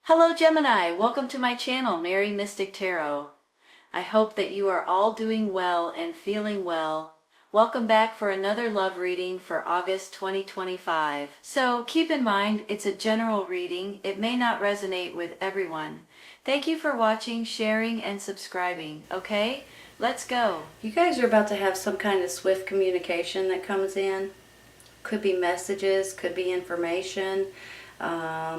Hello Gemini, welcome to my channel, Mary Mystic Tarot. I hope that you are all doing well and feeling well. Welcome back for another love reading for August 2025. So keep in mind, it's a general reading. It may not resonate with everyone. Thank you for watching, sharing, and subscribing. Okay, let's go. You guys are about to have some kind of swift communication that comes in. Could be messages, could be information.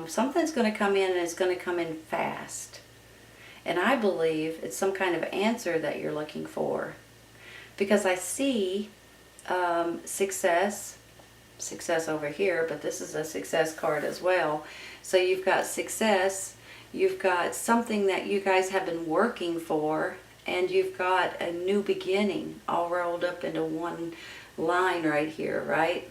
Something's going to come in and it's going to come in fast. And I believe it's some kind of answer that you're looking for. Because I see success over here, but this is a success card as well. So you've got success, you've got something that you guys have been working for, and you've got a new beginning all rolled up into one line right here, right?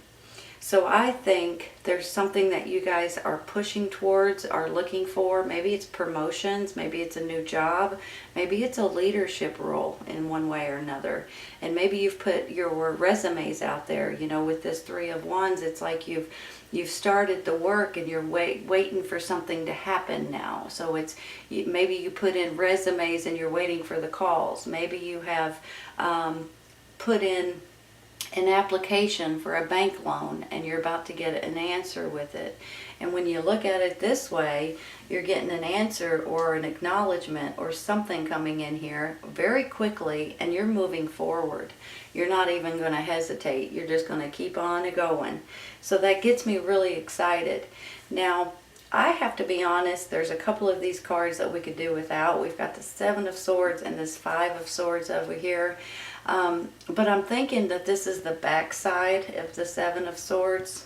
So I think there's something that you guys are pushing towards, are looking for. Maybe it's promotions, maybe it's a new job, maybe it's a leadership role in one way or another. And maybe you've put your resumes out there. You know, with this Three of Wands, it's like you've started the work and you're waiting for something to happen now. So it's maybe you put in resumes and you're waiting for the calls. Maybe you have put in an application for a bank loan and you're about to get an answer with it. And when you look at it this way, you're getting an answer or an acknowledgement or something coming in here very quickly, and you're moving forward. You're not even going to hesitate. You're just going to keep on going. So that gets me really excited. Now, I have to be honest, there's a couple of these cards that we could do without. We've got the Seven of Swords and this Five of Swords over here. But I'm thinking that this is the back side of the Seven of Swords.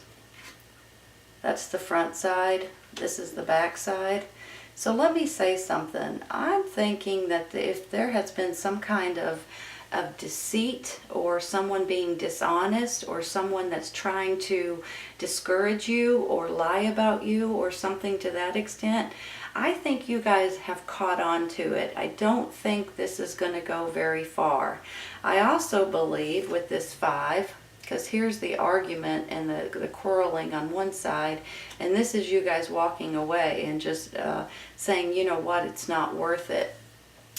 That's the front side. This is the back side. So let me say something. I'm thinking that if there has been some kind of deceit, or someone being dishonest, or someone that's trying to discourage you or lie about you or something to that extent, I think you guys have caught on to it. I don't think this is going to go very far. I also believe with this Five, because here's the argument and the quarreling on one side, and this is you guys walking away and just saying, you know what, it's not worth it.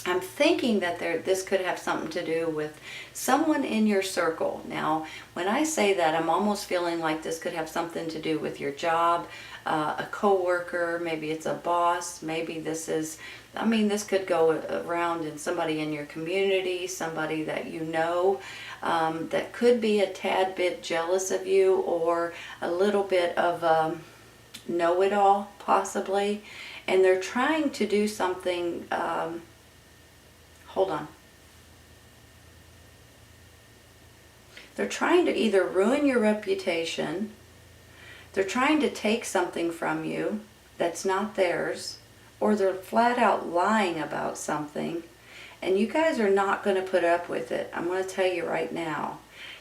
I'm thinking that this could have something to do with someone in your circle. Now, when I say that, I'm almost feeling like this could have something to do with your job, a coworker, maybe it's a boss, maybe this is, I mean, this could go around in somebody in your community, somebody that you know, that could be a tad bit jealous of you, or a little bit of know-it-all, possibly. And they're trying to do something. Hold on. They're trying to either ruin your reputation, they're trying to take something from you that's not theirs, or they're flat out lying about something, and you guys are not going to put up with it. I'm going to tell you right now.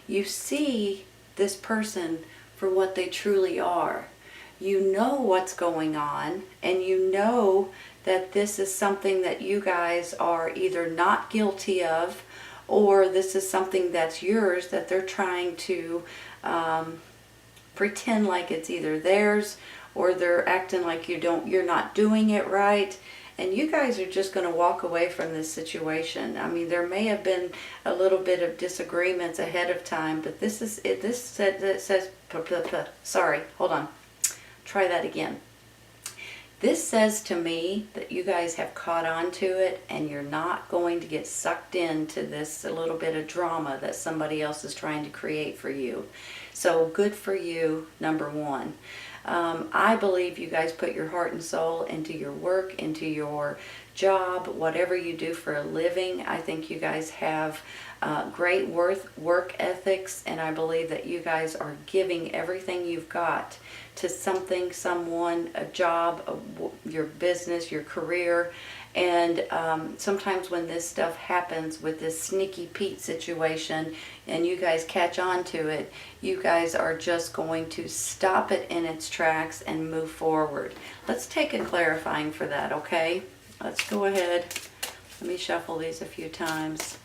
You see this person for what they truly are. You know what's going on, and you know that this is something that you guys are either not guilty of, or this is something that's yours that they're trying to pretend like it's either theirs, or they're acting like you're not doing it right. And you guys are just going to walk away from this situation. I mean, there may have been a little bit of disagreements ahead of time, but this is it. This says, sorry, hold on. Try that again. This says to me that you guys have caught on to it, and you're not going to get sucked into this a little bit of drama that somebody else is trying to create for you. So good for you, number one. I believe you guys put your heart and soul into your work, into your job, whatever you do for a living. I think you guys have great work ethics, and I believe that you guys are giving everything you've got to something, someone, a job, your business, your career. And sometimes when this stuff happens with this sneaky Pete situation and you guys catch on to it, you guys are just going to stop it in its tracks and move forward. Let's take a clarifying for that, okay? Let's go ahead. Let me shuffle these a few times.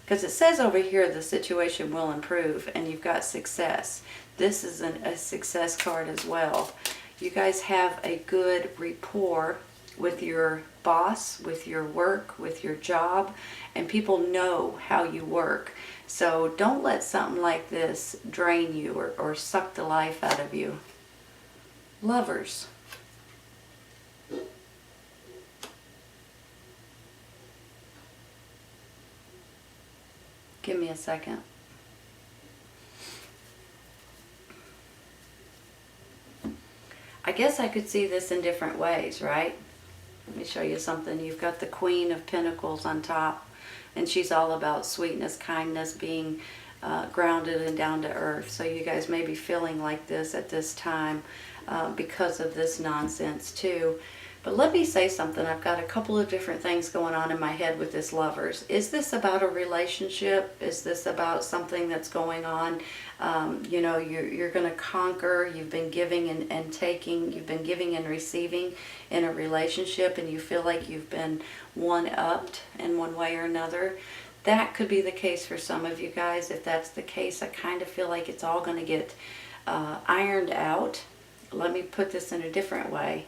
Because it says over here the situation will improve, and you've got success. This is a success card as well. You guys have a good rapport with your boss, with your work, with your job, and people know how you work. So don't let something like this drain you or suck the life out of you. Lovers. Give me a second. I guess I could see this in different ways, right? Let me show you something. You've got the Queen of Pentacles on top, and she's all about sweetness, kindness, being grounded and down to earth. So you guys may be feeling like this at this time because of this nonsense too. But let me say something. I've got a couple of different things going on in my head with this Lovers. Is this about a relationship? Is this about something that's going on? You know, you're going to conquer. You've been giving and taking. You've been giving and receiving in a relationship, and you feel like you've been one-upped in one way or another. That could be the case for some of you guys. If that's the case, I kind of feel like it's all going to get ironed out. Let me put this in a different way.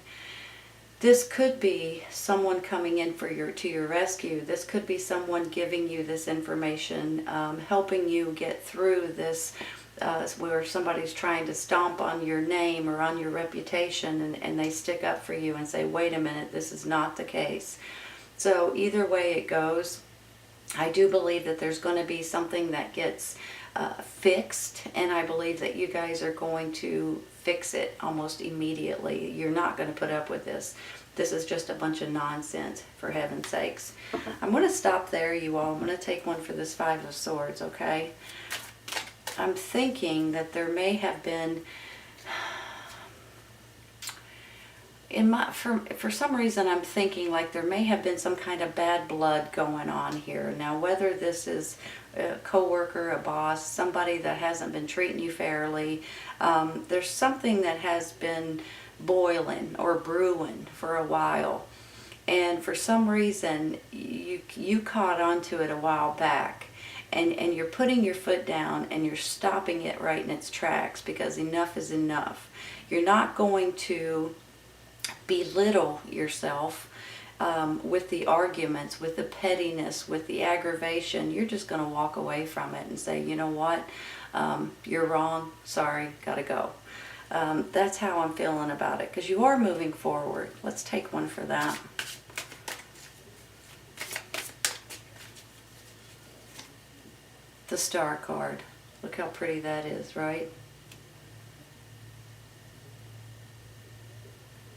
This could be someone coming in to your rescue. This could be someone giving you this information, helping you get through this, where somebody's trying to stomp on your name or on your reputation, and they stick up for you and say, wait a minute, this is not the case. So either way it goes, I do believe that there's going to be something that gets fixed, and I believe that you guys are going to fix it almost immediately. You're not going to put up with this. This is just a bunch of nonsense, for heaven's sakes. I'm going to stop there, you all. I'm going to take one for this Five of Swords, okay? I'm thinking that there may have been, for some reason I'm thinking like there may have been some kind of bad blood going on here. Now whether this is a co-worker, a boss, somebody that hasn't been treating you fairly, there's something that has been boiling or brewing for a while, and for some reason you caught onto it a while back, and you're putting your foot down and you're stopping it right in its tracks, because enough is enough. You're not going to belittle yourself with the arguments, with the pettiness, with the aggravation. You're just going to walk away from it and say, you know what, you're wrong, sorry, gotta go. That's how I'm feeling about it, because you are moving forward. Let's take one for that. The Star card. Look how pretty that is, right?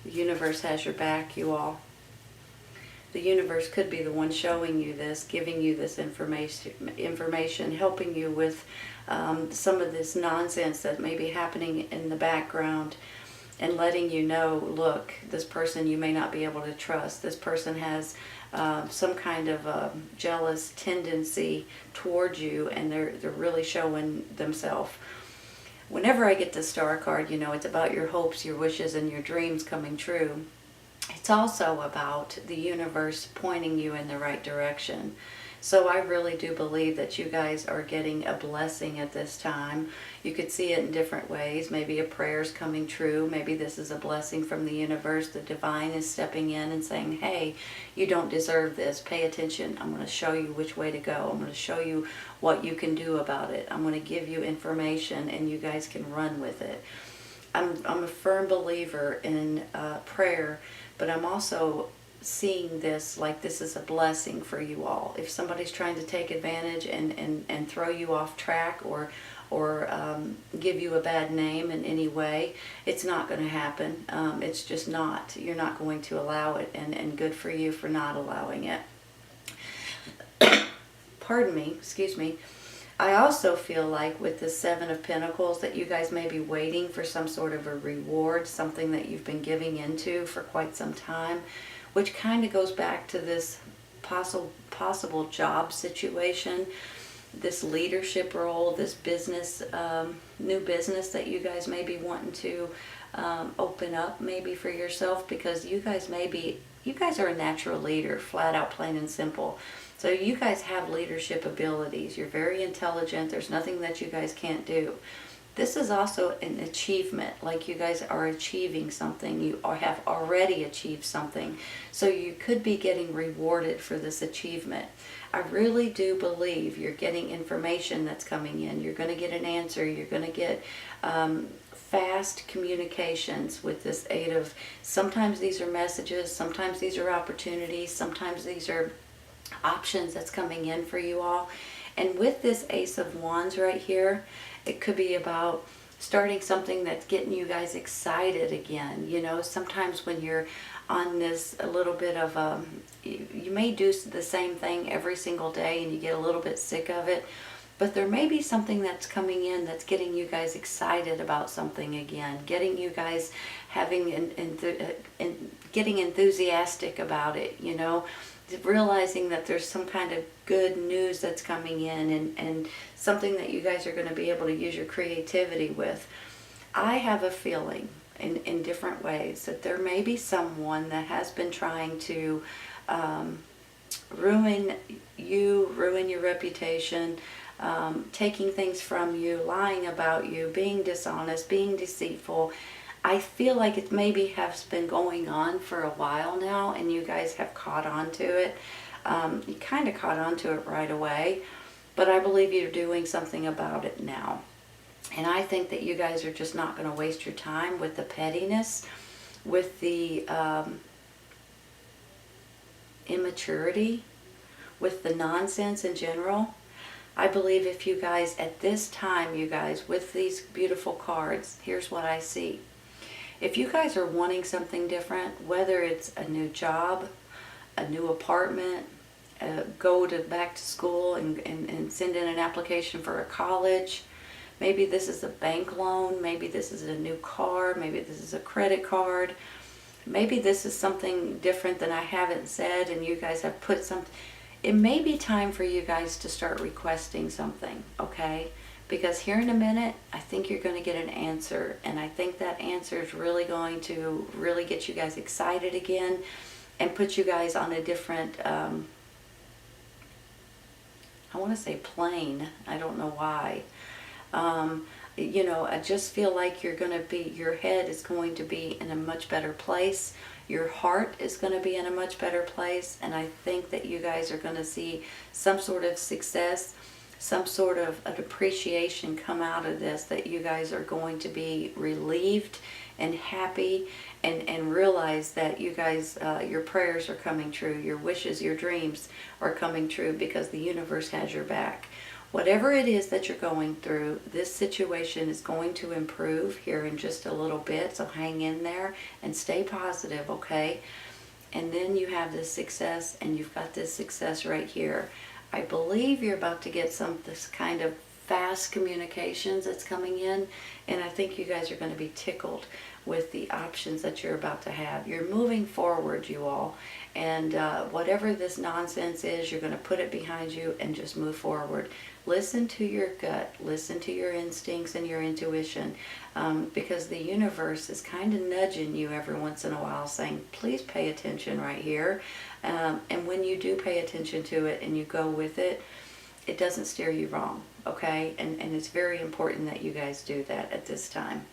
The universe has your back, you all. The universe could be the one showing you this, giving you this information, helping you with some of this nonsense that may be happening in the background, and letting you know, look, this person you may not be able to trust. This person has some kind of jealous tendency towards you, and they're really showing themselves. Whenever I get the Star card, you know, it's about your hopes, your wishes, and your dreams coming true. It's also about the universe pointing you in the right direction. So I really do believe that you guys are getting a blessing at this time. You could see it in different ways. Maybe a prayer's coming true. Maybe this is a blessing from the universe. The divine is stepping in and saying, hey, you don't deserve this. Pay attention. I'm going to show you which way to go. I'm going to show you what you can do about it. I'm going to give you information, and you guys can run with it. I'm a firm believer in prayer, but I'm also seeing this like this is a blessing for you all. If somebody's trying to take advantage and throw you off track or give you a bad name in any way, it's not going to happen. It's just not. You're not going to allow it, and good for you for not allowing it. Pardon me, excuse me. I also feel like with the Seven of Pentacles that you guys may be waiting for some sort of a reward, something that you've been giving into for quite some time, which kind of goes back to this possible job situation, this leadership role, this business, new business that you guys may be wanting to open up maybe for yourself, because you guys are a natural leader, flat out, plain and simple. So you guys have leadership abilities. You're very intelligent. There's nothing that you guys can't do. This is also an achievement, like you guys are achieving something, you have already achieved something, so you could be getting rewarded for this achievement. I really do believe you're getting information that's coming in. You're going to get an answer. You're going to get fast communications with this Eight of, sometimes these are messages, sometimes these are opportunities, sometimes these are options that's coming in for you all. And with this Ace of Wands right here, it could be about starting something that's getting you guys excited again. You know, sometimes when you're on this a little bit of you may do the same thing every single day and you get a little bit sick of it, but there may be something that's coming in that's getting you guys excited about something again, getting you guys having getting enthusiastic about it, you know, realizing that there's some kind of good news that's coming in, and something that you guys are going to be able to use your creativity with. I have a feeling in different ways that there may be someone that has been trying to ruin you, ruin your reputation, taking things from you, lying about you, being dishonest, being deceitful. I feel like it maybe has been going on for a while now, and you guys have caught on to it. You kind of caught on to it right away, but I believe you're doing something about it now. And I think that you guys are just not going to waste your time with the pettiness, with the immaturity, with the nonsense in general. I believe if you guys, at this time, you guys, with these beautiful cards, here's what I see. If you guys are wanting something different, whether it's a new job, a new apartment, go back to school and send in an application for a college, maybe this is a bank loan, maybe this is a new car, maybe this is a credit card, maybe this is something different than I haven't said and you guys have put something. It may be time for you guys to start requesting something, okay? Because here in a minute, I think you're going to get an answer, and I think that answer is really going to really get you guys excited again and put you guys on a different, I want to say plane. I don't know why. You know, I just feel like you're going to be, your head is going to be in a much better place. Your heart is going to be in a much better place, and I think that you guys are going to see some sort of success, some sort of an appreciation come out of this, that you guys are going to be relieved and happy and realize that you guys, your prayers are coming true, your wishes, your dreams are coming true, because the universe has your back. Whatever it is that you're going through, this situation is going to improve here in just a little bit, so hang in there and stay positive, okay? And then you have this success, and you've got this success right here. I believe you're about to get this kind of fast communications that's coming in, and I think you guys are going to be tickled with the options that you're about to have. You're moving forward, you all, and whatever this nonsense is, you're going to put it behind you and just move forward. Listen to your gut, listen to your instincts and your intuition, because the universe is kind of nudging you every once in a while, saying, please pay attention right here. And when you do pay attention to it and you go with it, it doesn't steer you wrong, okay? And it's very important that you guys do that at this time.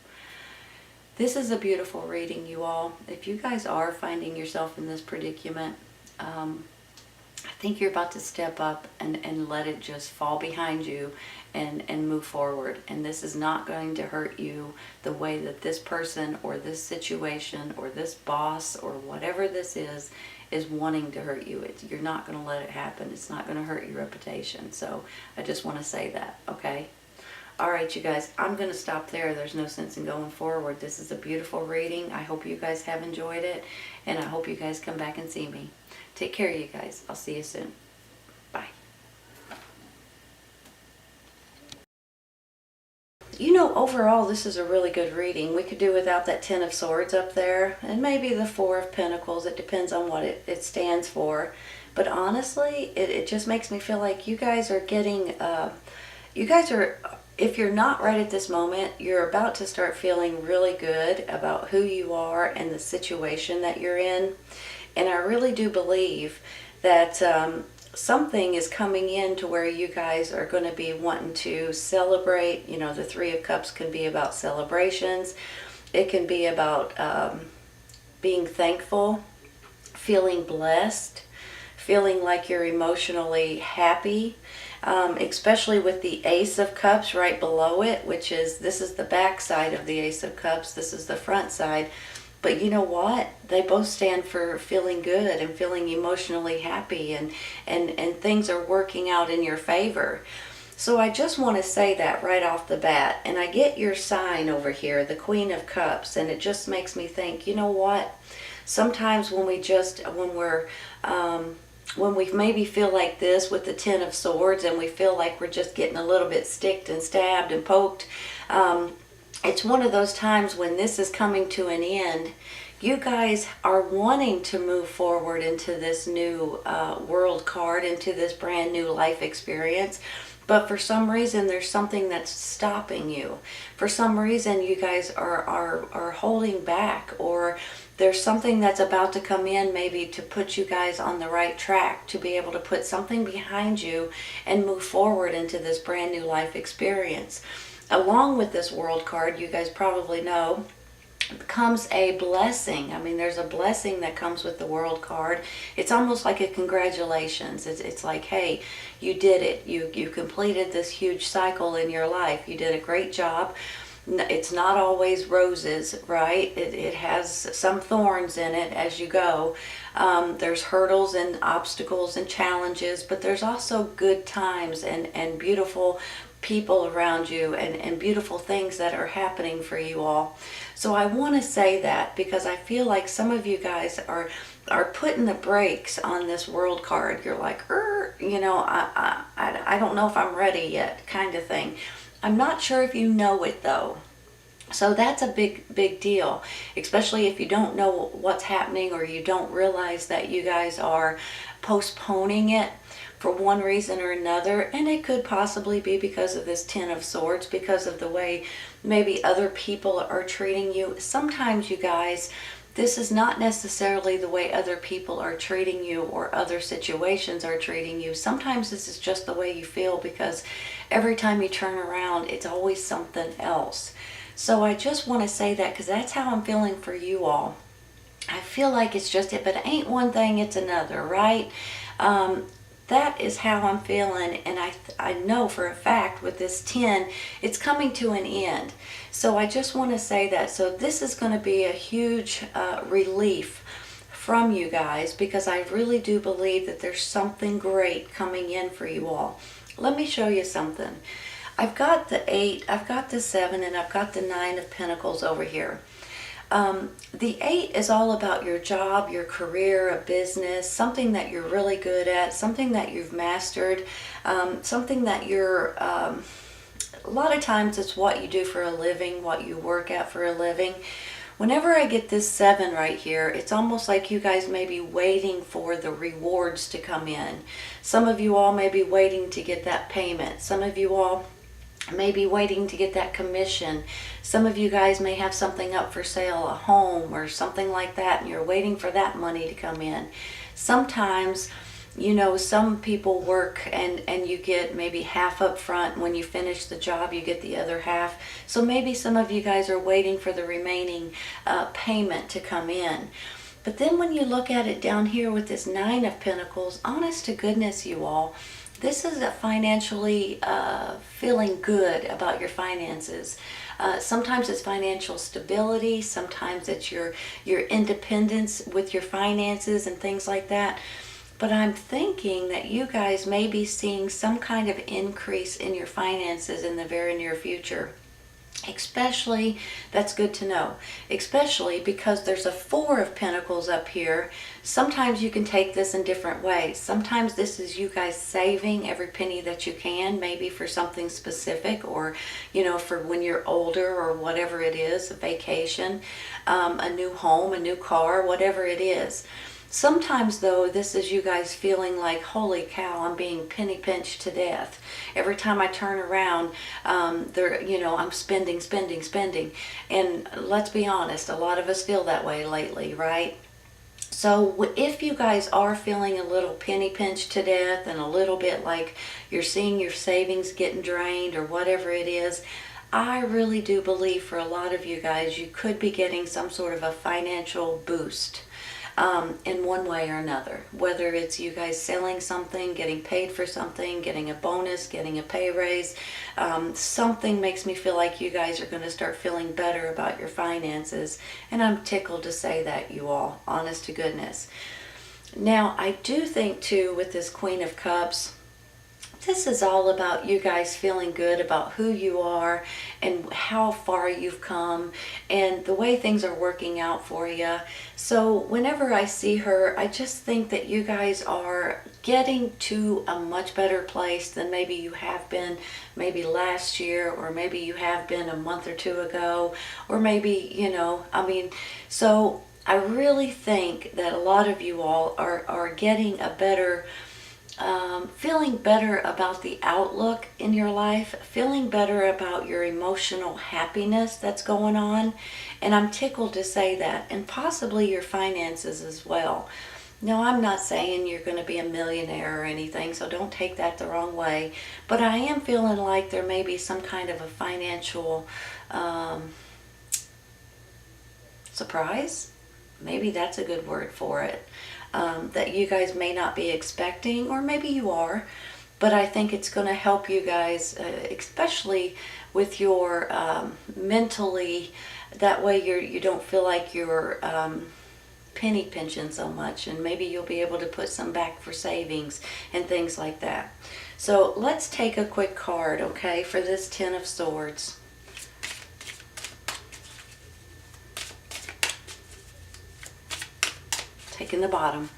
This is a beautiful reading, you all. If you guys are finding yourself in this predicament, I think you're about to step up and let it just fall behind you and move forward. And this is not going to hurt you the way that this person or this situation or this boss or whatever this is wanting to hurt you. You're not going to let it happen. It's not going to hurt your reputation. So I just want to say that, okay? All right, you guys, I'm going to stop there. There's no sense in going forward. This is a beautiful reading. I hope you guys have enjoyed it, and I hope you guys come back and see me. Take care, you guys. I'll see you soon. Bye. You know, overall, this is a really good reading. We could do without that Ten of Swords up there, and maybe the Four of Pentacles. It depends on what it stands for. But honestly, it just makes me feel like you guys are getting, if you're not right at this moment, you're about to start feeling really good about who you are and the situation that you're in. And I really do believe that something is coming in to where you guys are going to be wanting to celebrate. You know, the Three of Cups can be about celebrations. It can be about being thankful, feeling blessed, feeling like you're emotionally happy, especially with the Ace of Cups right below it, which is, this is the back side of the Ace of Cups, this is the front side. But you know what? They both stand for feeling good and feeling emotionally happy, and things are working out in your favor. So I just want to say that right off the bat. And I get your sign over here, the Queen of Cups, and it just makes me think, you know what? Sometimes when we maybe feel like this with the Ten of Swords, and we feel like we're just getting a little bit sticked and stabbed and poked, it's one of those times when this is coming to an end. You guys are wanting to move forward into this new world card, into this brand new life experience. But for some reason, there's something that's stopping you. For some reason, you guys are holding back, or there's something that's about to come in, maybe to put you guys on the right track, to be able to put something behind you and move forward into this brand new life experience. Along with this world card, you guys probably know, comes a blessing. I mean, there's a blessing that comes with the world card. It's almost like a congratulations. It's like, hey, you did it. You completed this huge cycle in your life. You did a great job. It's not always roses, right? It has some thorns in it as you go. There's hurdles and obstacles and challenges, but there's also good times and beautiful people around you, and beautiful things that are happening for you all. So I want to say that because I feel like some of you guys are putting the brakes on this world card. You're like, you know, I don't know if I'm ready yet, kind of thing. I'm not sure if you know it though. So that's a big deal, especially if you don't know what's happening, or you don't realize that you guys are postponing it for one reason or another. And it could possibly be because of this Ten of Swords, because of the way maybe other people are treating you. Sometimes, you guys, this is not necessarily the way other people are treating you or other situations are treating you. Sometimes this is just the way you feel, because every time you turn around, it's always something else. So I just want to say that because that's how I'm feeling for you all. I feel like it's just it, but it ain't one thing, it's another, right? That is how I'm feeling, and I know for a fact with this 10, it's coming to an end. So I just want to say that. So this is going to be a huge relief from you guys, because I really do believe that there's something great coming in for you all. Let me show you something. I've got the 8, I've got the 7, and I've got the 9 of Pentacles over here. The 8 is all about your job, your career, a business, something that you're really good at, something that you've mastered, something that you're, a lot of times it's what you do for a living, what you work at for a living. Whenever I get this 7 right here, it's almost like you guys may be waiting for the rewards to come in. Some of you all may be waiting to get that payment. Some of you all may be waiting to get that commission. Some of you guys may have something up for sale, a home or something like that, and you're waiting for that money to come in. Sometimes, you know, some people work and you get maybe half up front. When you finish the job, you get the other half. So maybe some of you guys are waiting for the remaining payment to come in. But then when you look at it down here with this 9 of Pentacles, honest to goodness, you all, this is a financially feeling good about your finances. Sometimes it's financial stability. Sometimes it's your independence with your finances and things like that. But I'm thinking that you guys may be seeing some kind of increase in your finances in the very near future. Especially, that's good to know, especially because there's a 4 of Pentacles up here. Sometimes you can take this in different ways. Sometimes this is you guys saving every penny that you can, maybe for something specific, or, you know, for when you're older or whatever it is, a vacation, a new home, a new car, whatever it is. Sometimes, though, this is you guys feeling like, holy cow, I'm being penny pinched to death. Every time I turn around, I'm spending. And let's be honest, a lot of us feel that way lately, right? So if you guys are feeling a little penny pinched to death and a little bit like you're seeing your savings getting drained or whatever it is, I really do believe for a lot of you guys, you could be getting some sort of a financial boost in one way or another. Whether it's you guys selling something, getting paid for something, getting a bonus, getting a pay raise, something makes me feel like you guys are going to start feeling better about your finances. And I'm tickled to say that, you all, honest to goodness. Now, I do think too with this Queen of Cups, this is all about you guys feeling good about who you are and how far you've come and the way things are working out for you. So whenever I see her, I just think that you guys are getting to a much better place than maybe you have been maybe last year, or maybe you have been a month or two ago, or maybe, so I really think that a lot of you all are getting a better feeling better about the outlook in your life, feeling better about your emotional happiness that's going on. And I'm tickled to say that, and possibly your finances as well. No, I'm not saying you're going to be a millionaire or anything, so don't take that the wrong way. But I am feeling like there may be some kind of a financial surprise. Maybe that's a good word for it. That you guys may not be expecting, or maybe you are, but I think it's going to help you guys, especially with your mentally. That way you don't feel like you're penny pinching so much, and maybe you'll be able to put some back for savings and things like that. So let's take a quick card, okay, for this Ten of Swords. Taking the bottom.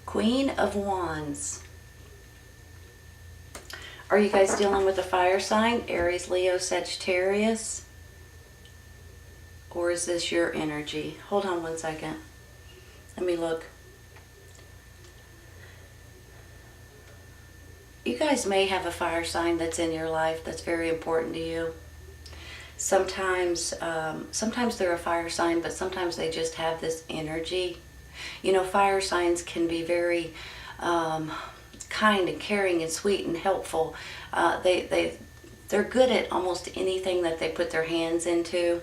Queen of Wands. Are you guys dealing with a fire sign? Aries, Leo, Sagittarius? Or is this your energy? Hold on one second. Let me look. You guys may have a fire sign that's in your life that's very important to you. Sometimes they're a fire sign, but sometimes they just have this energy. You know, fire signs can be very kind and caring and sweet and helpful. They're good at almost anything that they put their hands into.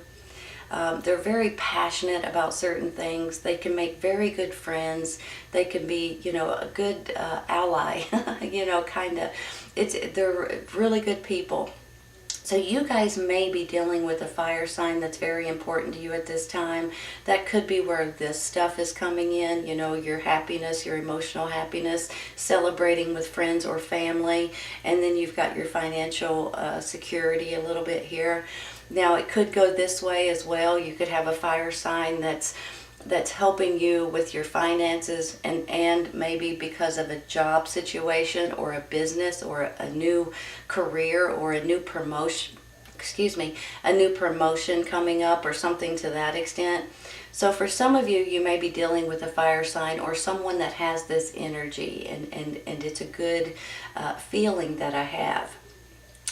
They're very passionate about certain things. They can make very good friends. They can be, a good ally. Kind of. They're really good people. So you guys may be dealing with a fire sign that's very important to you at this time. That could be where this stuff is coming in, your happiness, your emotional happiness, celebrating with friends or family. And then you've got your financial security a little bit here. Now it could go this way as well. You could have a fire sign that's helping you with your finances, and maybe because of a job situation or a business or a new career or a new promotion coming up or something to that extent. So for some of you, you may be dealing with a fire sign or someone that has this energy, and it's a good feeling that I have.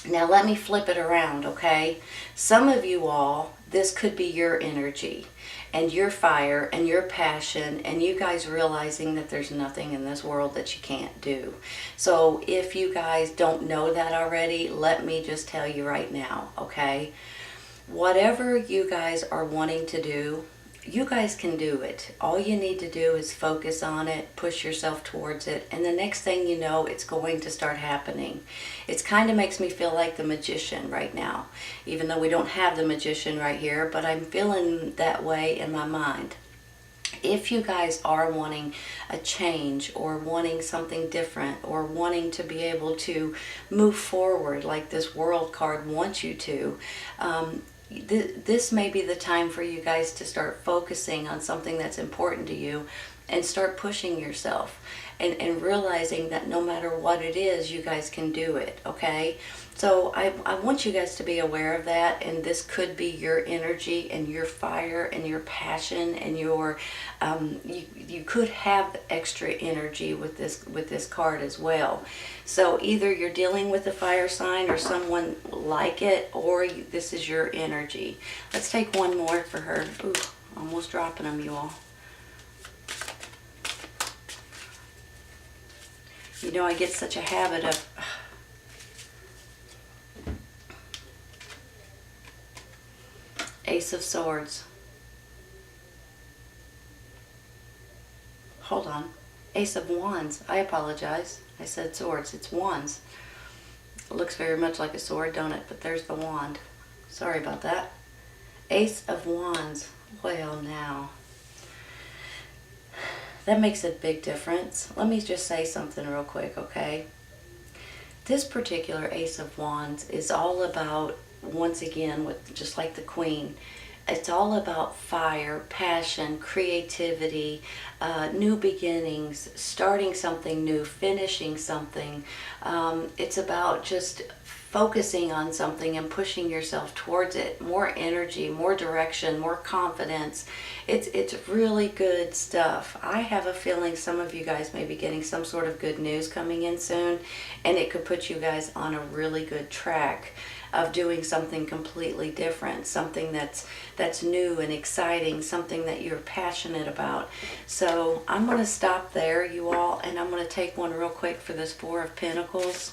Now let me flip it around, okay? Some of you all, this could be your energy and your fire and your passion, and you guys realizing that there's nothing in this world that you can't do. So if you guys don't know that already, let me just tell you right now, okay? Whatever you guys are wanting to do, you guys can do it. All you need to do is focus on it, push yourself towards it, and the next thing you know, it's going to start happening. It kind of makes me feel like the magician right now, even though we don't have the magician right here, but I'm feeling that way in my mind. If you guys are wanting a change or wanting something different or wanting to be able to move forward like this World card wants you to, this may be the time for you guys to start focusing on something that's important to you and start pushing yourself and realizing that no matter what it is, you guys can do it, okay? So I want you guys to be aware of that, and this could be your energy and your fire and your passion and your you could have extra energy with this card as well. So either you're dealing with a fire sign or someone like it, or this is your energy. Let's take one more for her. Ooh, Almost dropping them, you all. You know, I get such a habit of... Ace of Swords. Hold on. Ace of Wands. I apologize. I said swords. It's wands. It looks very much like a sword, don't it? But there's the wand. Sorry about that. Ace of Wands. Well, now. That makes a big difference. Let me just say something real quick, okay? This particular Ace of Wands is all about, once again, with just like the Queen, it's all about fire, passion, creativity, new beginnings, starting something new, finishing something. It's about just focusing on something and pushing yourself towards it. More energy, more direction, more confidence. It's really good stuff. I have a feeling some of you guys may be getting some sort of good news coming in soon, and it could put you guys on a really good track of doing something completely different, something that's new and exciting, something that you're passionate about. So I'm going to stop there, you all, and I'm going to take one real quick for this Four of Pentacles.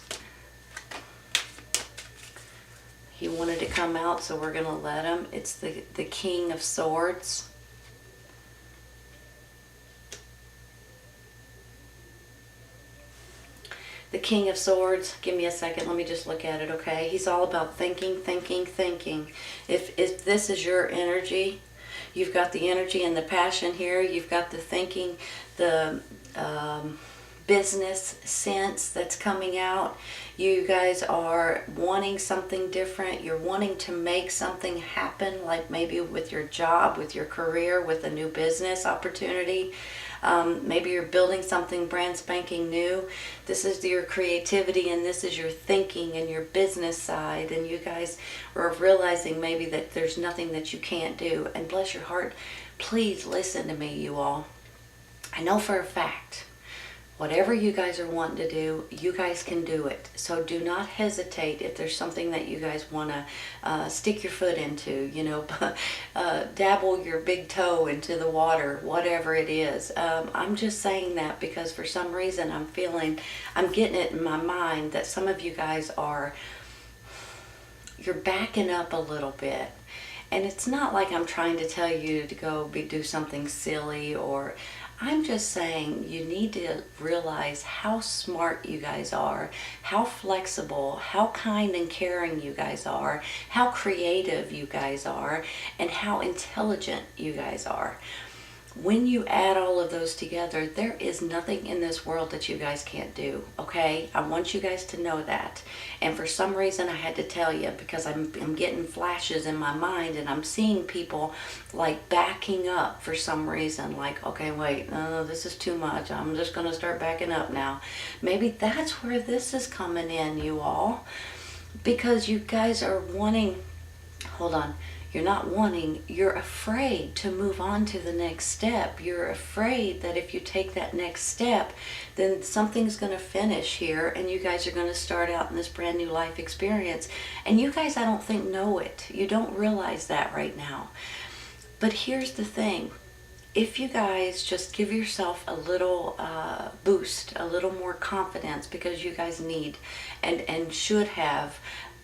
He wanted to come out, so we're going to let him. It's the King of Swords. The King of Swords, give me a second, let me just look at it, okay? He's all about thinking, thinking, thinking. If this is your energy, you've got the energy and the passion here, you've got the thinking, the business sense that's coming out. You guys are wanting something different. You're wanting to make something happen, like maybe with your job, with your career, with a new business opportunity. Maybe you're building something brand spanking new. This is your creativity, and this is your thinking and your business side, and you guys are realizing maybe that there's nothing that you can't do. And bless your heart, please listen to me, you all. I know for a fact, whatever you guys are wanting to do, you guys can do it. So do not hesitate if there's something that you guys want to stick your foot into, you know, dabble your big toe into the water, whatever it is. I'm just saying that because for some reason I'm getting it in my mind that some of you guys you're backing up a little bit. And it's not like I'm trying to tell you to go do something silly, or I'm just saying you need to realize how smart you guys are, how flexible, how kind and caring you guys are, how creative you guys are, and how intelligent you guys are. When you add all of those together, there is nothing in this world that you guys can't do, okay? I want you guys to know that. And for some reason, I had to tell you, because I'm getting flashes in my mind, and I'm seeing people like backing up for some reason. Like, okay, wait, no, this is too much. I'm just going to start backing up now. Maybe that's where this is coming in, you all. Because you guys are wanting, hold on. You're not wanting, you're afraid to move on to the next step. You're afraid that if you take that next step, then something's going to finish here and you guys are going to start out in this brand new life experience. And you guys, I don't think, know it. You don't realize that right now. But here's the thing. If you guys just give yourself a little boost, a little more confidence, because you guys need and should have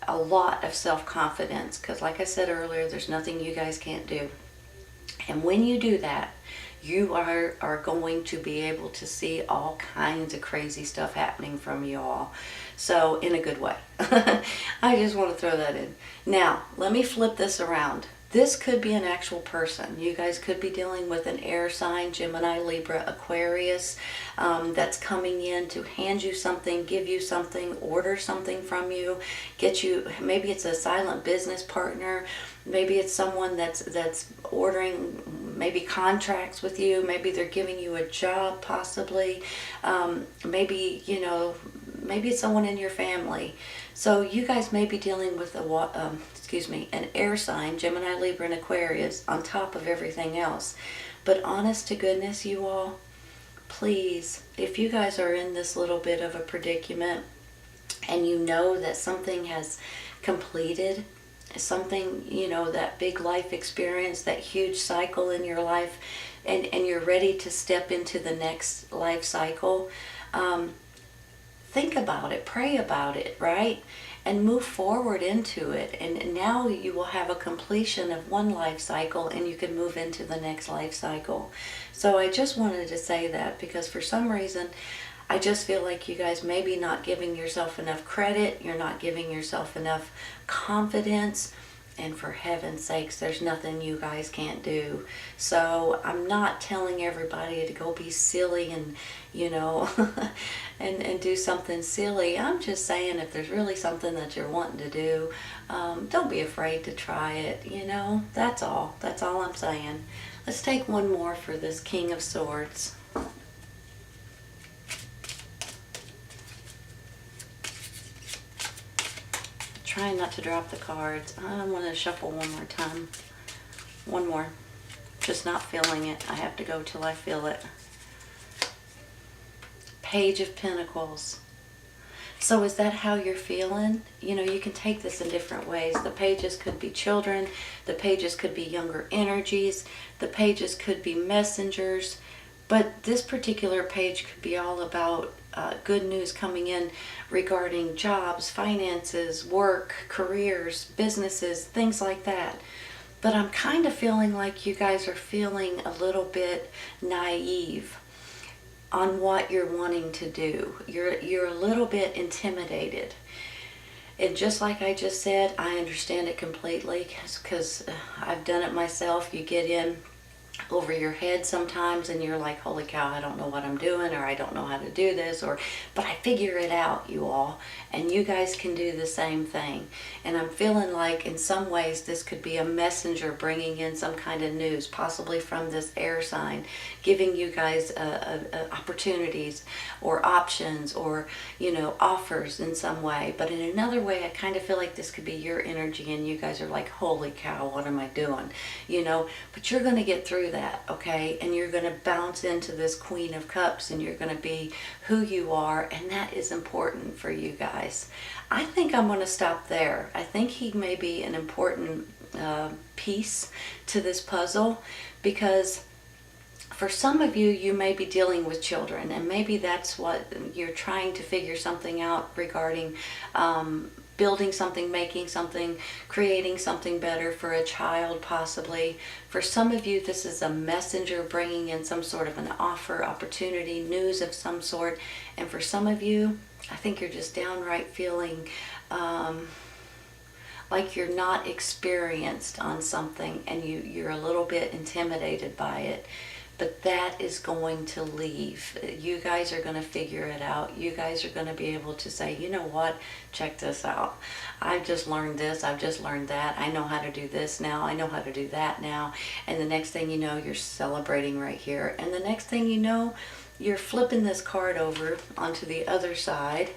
a lot of self-confidence, because like I said earlier, there's nothing you guys can't do. And when you do that, you are going to be able to see all kinds of crazy stuff happening from you all. So in a good way. I just want to throw that in. Now, let me flip this around. This could be an actual person. You guys could be dealing with an air sign, Gemini, Libra, Aquarius, that's coming in to hand you something, give you something, order something from you, get you, maybe it's a silent business partner, maybe it's someone that's ordering maybe contracts with you, maybe they're giving you a job possibly, maybe, you know, maybe it's someone in your family. So you guys may be dealing with an air sign, Gemini, Libra, and Aquarius on top of everything else. But honest to goodness, you all, please, if you guys are in this little bit of a predicament and you know that something has completed something, that big life experience, that huge cycle in your life, and you're ready to step into the next life cycle, think about it, pray about it, right? And move forward into it. And now you will have a completion of one life cycle and you can move into the next life cycle. So I just wanted to say that because for some reason, I just feel like you guys maybe not giving yourself enough credit, you're not giving yourself enough confidence, and for heaven's sakes, there's nothing you guys can't do. So I'm not telling everybody to go be silly and, and do something silly. I'm just saying if there's really something that you're wanting to do, don't be afraid to try it, That's all. That's all I'm saying. Let's take one more for this King of Swords. Trying not to drop the cards. I want to shuffle one more time. One more. Just not feeling it. I have to go till I feel it. Page of Pentacles. So is that how you're feeling? You can take this in different ways. The pages could be children. The pages could be younger energies. The pages could be messengers. But this particular page could be all about good news coming in regarding jobs, finances, work, careers, businesses, things like that. But I'm kind of feeling like you guys are feeling a little bit naive on what you're wanting to do. You're a little bit intimidated. And just like I just said, I understand it completely because I've done it myself. You get in over your head sometimes and you're like, holy cow, I don't know what I'm doing, or I don't know how to do this, but I figure it out, you all, and you guys can do the same thing. And I'm feeling like in some ways this could be a messenger bringing in some kind of news, possibly from this air sign, giving you guys opportunities or options or offers in some way. But in another way, I kind of feel like this could be your energy and you guys are like, holy cow, what am I doing? But you're going to get through that, okay? And you're going to bounce into this Queen of Cups and you're going to be who you are, and that is important for you guys. I think I'm going to stop there. I think he may be an important piece to this puzzle because for some of you, you may be dealing with children, and maybe that's what you're trying to figure something out regarding building something, making something, creating something better for a child possibly. For some of you, this is a messenger bringing in some sort of an offer, opportunity, news of some sort. And for some of you, I think you're just downright feeling like you're not experienced on something and you're a little bit intimidated by it. But that is going to leave. You guys are going to figure it out. You guys are going to be able to say, you know what, check this out. I've just learned this. I've just learned that. I know how to do this now. I know how to do that now. And the next thing you know, you're celebrating right here. And the next thing you know, you're flipping this card over onto the other side.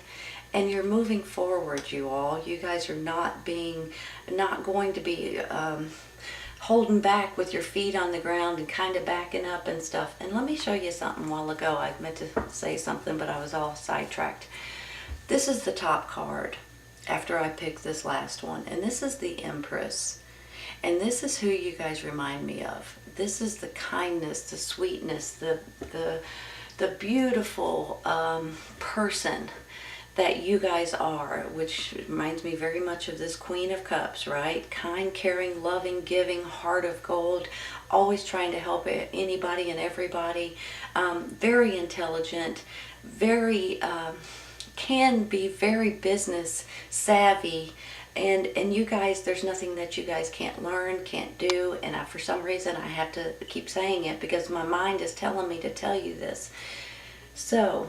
And you're moving forward, you all. You guys are not going to be holding back with your feet on the ground and kind of backing up and stuff. And let me show you something. A while ago I meant to say something, but I was all sidetracked. This is the top card after I picked this last one, and this is the Empress. And this is who you guys remind me of. This is the kindness, the sweetness, the beautiful person that you guys are, which reminds me very much of this Queen of Cups, right? Kind, caring, loving, giving, heart of gold, always trying to help anybody and everybody. Very intelligent, can be very business savvy. And you guys, there's nothing that you guys can't learn, can't do. And for some reason, I have to keep saying it because my mind is telling me to tell you this. So,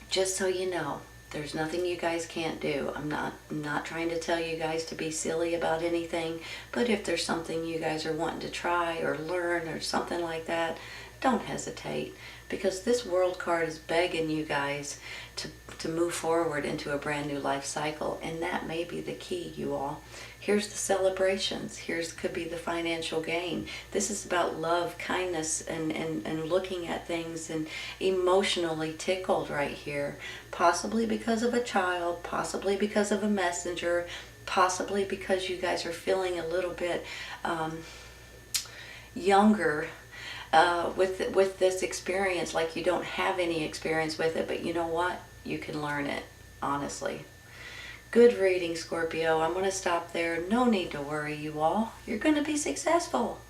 just so you know, there's nothing you guys can't do. I'm not trying to tell you guys to be silly about anything, but if there's something you guys are wanting to try or learn or something like that, don't hesitate, because this World card is begging you guys to move forward into a brand new life cycle, and that may be the key, you all. Here's the celebrations. Could be the financial gain. This is about love, kindness, and looking at things and emotionally tickled right here. Possibly because of a child, possibly because of a messenger, possibly because you guys are feeling a little bit younger with this experience, like you don't have any experience with it, but you know what? You can learn it, honestly. Good reading, Scorpio. I'm going to stop there. No need to worry, you all. You're going to be successful.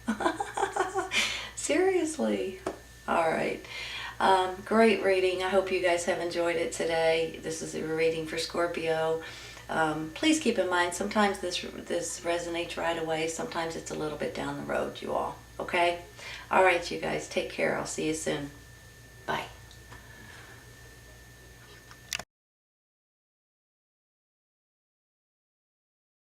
Seriously. All right. Great reading. I hope you guys have enjoyed it today. This is a reading for Scorpio. Please keep in mind, sometimes this resonates right away. Sometimes it's a little bit down the road, you all. Okay? All right, you guys. Take care. I'll see you soon. Bye.